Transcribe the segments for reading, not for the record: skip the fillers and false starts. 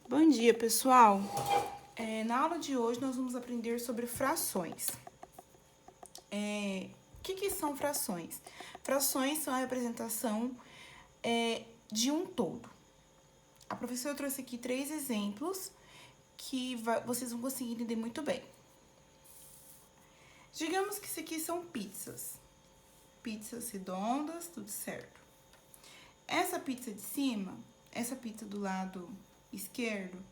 Bom dia, pessoal! Na aula de hoje, nós vamos aprender sobre frações. O que são frações? Frações são a representação de um todo. A professora trouxe aqui 3 exemplos que vocês vão conseguir entender muito bem. Digamos que isso aqui são pizzas. Pizzas redondas, tudo certo. Essa pizza de cima, essa pizza do lado esquerdo,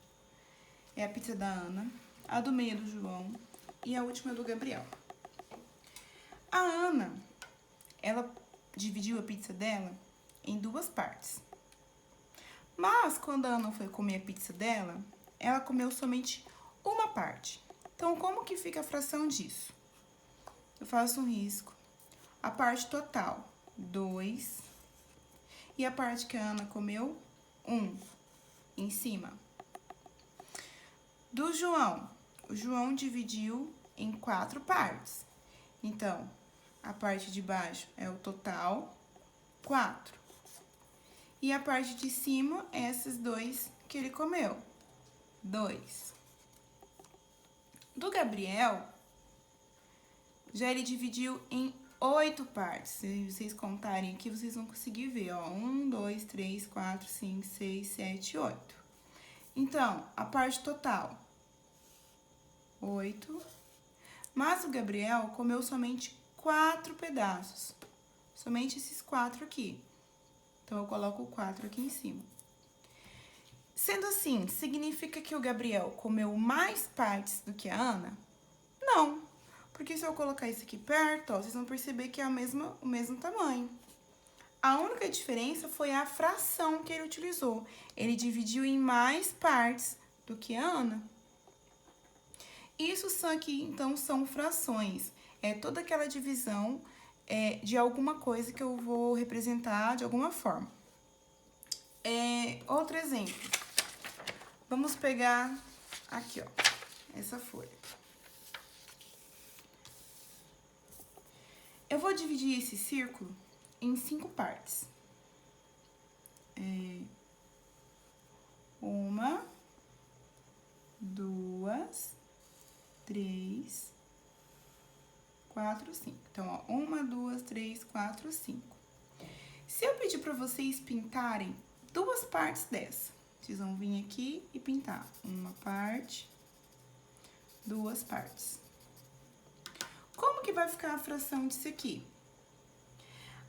é a pizza da Ana, a do meio é do João e a última é do Gabriel. A Ana, ela dividiu a pizza dela em 2 partes. Mas, quando a Ana foi comer a pizza dela, ela comeu somente uma parte. Então, como que fica a fração disso? Eu faço um risco. A parte total, 2. E a parte que a Ana comeu, 1. Em cima. Do João, o João dividiu em 4 partes. Então, a parte de baixo é o total, 4. E a parte de cima é esses 2 que ele comeu, 2. Do Gabriel, já ele dividiu em 8 partes. Se vocês contarem aqui, vocês vão conseguir ver, ó. 1, 2, 3, 4, 5, 6, 7, 8. Então, a parte total, 8. Mas o Gabriel comeu somente 4 pedaços. Somente esses 4 aqui. Então, eu coloco o 4 aqui em cima. Sendo assim, significa que o Gabriel comeu mais partes do que a Ana? Não. Porque se eu colocar isso aqui perto, ó, vocês vão perceber que é o mesmo tamanho. A única diferença foi a fração que ele utilizou. Ele dividiu em mais partes do que a Ana. Isso aqui, então, são frações. É toda aquela divisão de alguma coisa que eu vou representar de alguma forma. Outro exemplo. Vamos pegar aqui, ó, essa folha. Eu vou dividir esse círculo em 5 partes. 1, 2, 3, 4, 5. Então, ó, 1, 2, 3, 4, 5. Se eu pedir para vocês pintarem 2 partes dessa, vocês vão vir aqui e pintar uma parte, 2 partes. Como que vai ficar a fração disso aqui?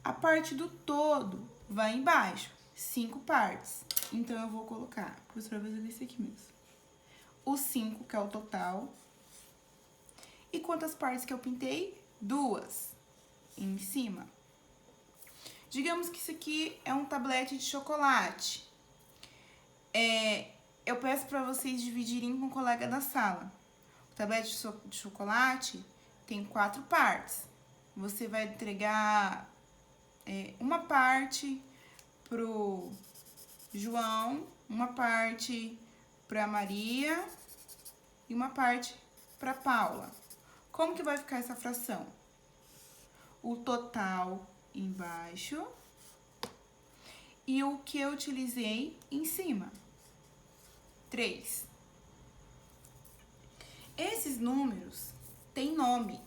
A parte do todo vai embaixo, 5 partes. Então, eu vou colocar, professora, vai fazer isso aqui mesmo. O 5, que é o total. E quantas partes que eu pintei? 2 em cima. Digamos que isso aqui é um tablete de chocolate. Eu peço para vocês dividirem com o colega da sala. O tablete de chocolate tem 4 partes. Você vai entregar uma parte pro João, uma parte pra Maria e uma parte pra Paula. Como que vai ficar essa fração? O total embaixo e o que eu utilizei em cima. 3. Esses números têm nome.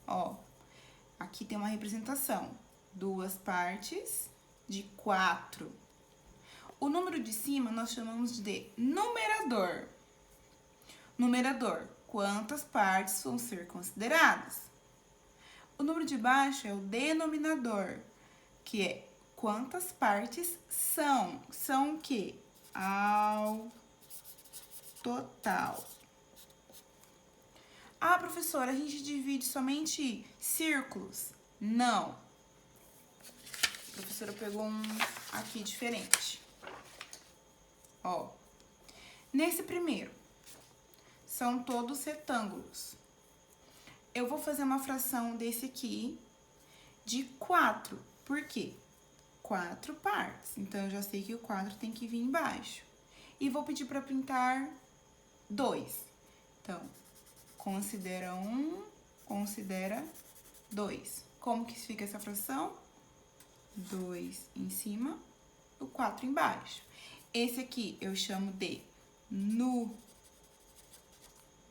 Ó, aqui tem uma representação. 2 partes de 4. O número de cima nós chamamos de numerador. Numerador, quantas partes vão ser consideradas? O número de baixo é o denominador, que é quantas partes são. São o quê? Ao total. Ah, professora, a gente divide somente círculos? Não. A professora pegou um aqui diferente. Ó, nesse primeiro, são todos retângulos. Eu vou fazer uma fração desse aqui de 4. Por quê? 4 partes. Então, eu já sei que o 4 tem que vir embaixo. E vou pedir para pintar 2. Então, considera 1, considera 2. Como que fica essa fração? 2 em cima, o 4 embaixo. Esse aqui eu chamo de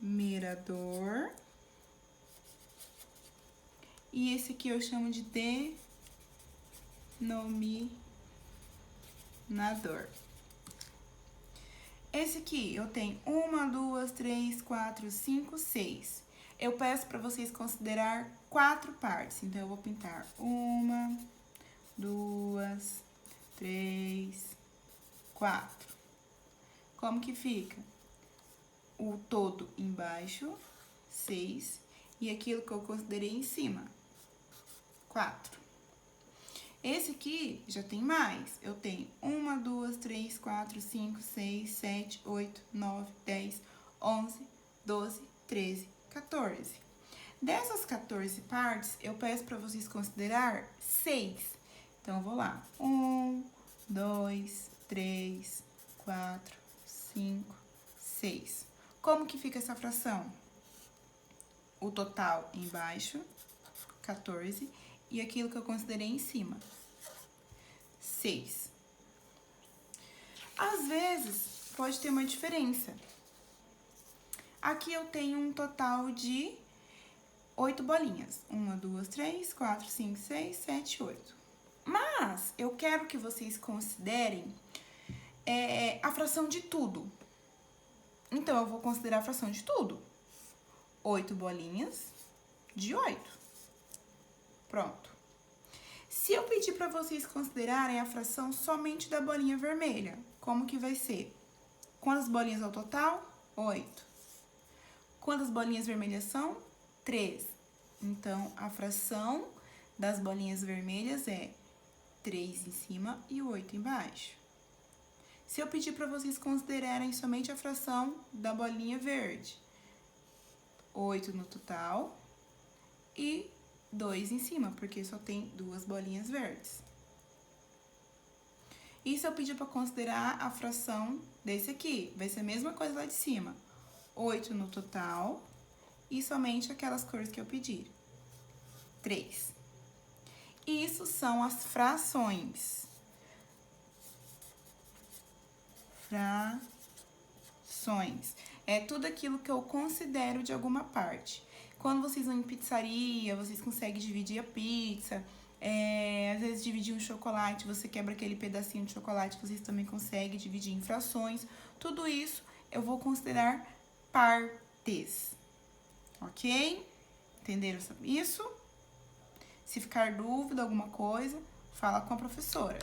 numerador. E esse aqui eu chamo de denominador. Esse aqui eu tenho 1, 2, 3, 4, 5, 6. Eu peço para vocês considerar 4 partes. Então, eu vou pintar 1, 2, 3, 4. Como que fica? O todo embaixo, 6. E aquilo que eu considerei em cima, 4. Esse aqui já tem mais. Eu tenho 1, 2, 3, 4, 5, 6, 7, 8, 9, 10, 11, 12, 13, 14. Dessas 14 partes, eu peço para vocês considerar 6. Então, eu vou lá. 1, 2, 3, 4, 5, 6. Como que fica essa fração? O total embaixo, 14, e aquilo que eu considerei em cima, 6. Às vezes, pode ter uma diferença. Aqui eu tenho um total de 8 bolinhas. 1, 2, 3, 4, 5, 6, 7, 8. Mas eu quero que vocês considerem a fração de tudo. Então, eu vou considerar a fração de tudo. 8 bolinhas de 8. Pronto. Se eu pedir para vocês considerarem a fração somente da bolinha vermelha, como que vai ser? Quantas bolinhas ao total? 8. Quantas bolinhas vermelhas são? 3. Então, a fração das bolinhas vermelhas é 3 em cima e 8 embaixo. Se eu pedir para vocês considerarem somente a fração da bolinha verde, 8 no total e 2 em cima, porque só tem 2 bolinhas verdes. E se eu pedir para considerar a fração desse aqui, vai ser a mesma coisa lá de cima. 8 no total e somente aquelas cores que eu pedir. 3. Isso são as frações. Frações. É tudo aquilo que eu considero de alguma parte. Quando vocês vão em pizzaria, vocês conseguem dividir a pizza. Às vezes dividir um chocolate, você quebra aquele pedacinho de chocolate, vocês também conseguem dividir em frações. Tudo isso eu vou considerar partes. Ok? Entenderam isso? Se ficar dúvida, alguma coisa, fala com a professora.